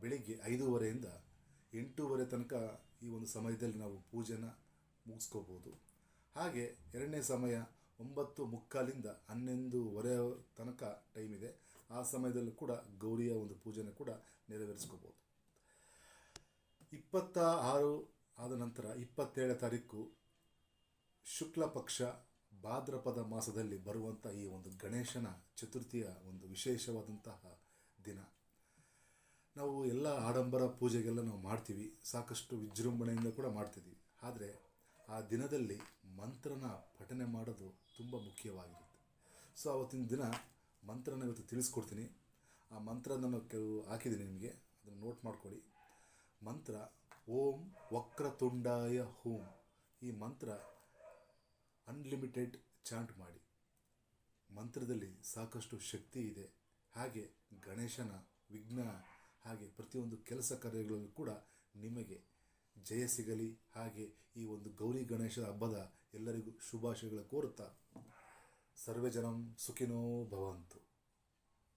ಬೆಳಿಗ್ಗೆ 5:30ಯಿಂದ 8:30 ತನಕ ಈ ಒಂದು ಸಮಯದಲ್ಲಿ ನಾವು ಪೂಜೆನ ಮುಗಿಸ್ಕೋಬೋದು. ಹಾಗೆ ಎರಡನೇ ಸಮಯ 9:45ರಿಂದ 11:30 ತನಕ ಟೈಮ್ ಇದೆ. ಆ ಸಮಯದಲ್ಲೂ ಕೂಡ ಗೌರಿಯ ಒಂದು ಪೂಜೆನ ಕೂಡ ನೆರವೇರಿಸ್ಕೋಬೋದು. 26 ಆದ ನಂತರ 27ನೇ ತಾರೀಕು ಶುಕ್ಲ ಪಕ್ಷ ಭಾದ್ರಪದ ಮಾಸದಲ್ಲಿ ಬರುವಂಥ ಈ ಒಂದು ಗಣೇಶನ ಚತುರ್ಥಿಯ ಒಂದು ವಿಶೇಷವಾದಂತಹ ದಿನ. ನಾವು ಎಲ್ಲ ಆಡಂಬರ ಪೂಜೆಗೆಲ್ಲ ನಾವು ಮಾಡ್ತೀವಿ, ಸಾಕಷ್ಟು ವಿಜೃಂಭಣೆಯಿಂದ ಕೂಡ ಮಾಡ್ತಿದ್ದೀವಿ. ಆದರೆ ಆ ದಿನದಲ್ಲಿ ಮಂತ್ರನ ಪಠನೆ ಮಾಡೋದು ತುಂಬ ಮುಖ್ಯವಾಗಿರುತ್ತೆ. ಸೊ ಆವತ್ತಿನ ದಿನ ಮಂತ್ರನ ಇವತ್ತು ತಿಳಿಸ್ಕೊಡ್ತೀನಿ. ಆ ಮಂತ್ರ ನಾನು ಕೆಲವು ಹಾಕಿದ್ದೀನಿ, ನಿಮಗೆ ಅದನ್ನು ನೋಟ್ ಮಾಡ್ಕೊಳ್ಳಿ. ಮಂತ್ರ ಓಂ ವಕ್ರತುಂಡಾಯ ಹೂಂ. ಈ ಮಂತ್ರ ಅನ್ಲಿಮಿಟೆಡ್ ಚಾಂಟ್ ಮಾಡಿ. ಮಂತ್ರದಲ್ಲಿ ಸಾಕಷ್ಟು ಶಕ್ತಿ ಇದೆ. ಹಾಗೆ ಗಣೇಶನ ವಿಘ್ನ ಹಾಗೆ ಪ್ರತಿಯೊಂದು ಕೆಲಸ ಕಾರ್ಯಗಳಲ್ಲೂ ಕೂಡ ನಿಮಗೆ ಜಯ ಸಿಗಲಿ. ಹಾಗೆ ಈ ಒಂದು ಗೌರಿ ಗಣೇಶ ಹಬ್ಬದ ಎಲ್ಲರಿಗೂ ಶುಭಾಶಯಗಳ ಕೋರುತ್ತಾ ಸರ್ವೇ ಜನಂ ಸುಖಿನೋ ಭವಂತು.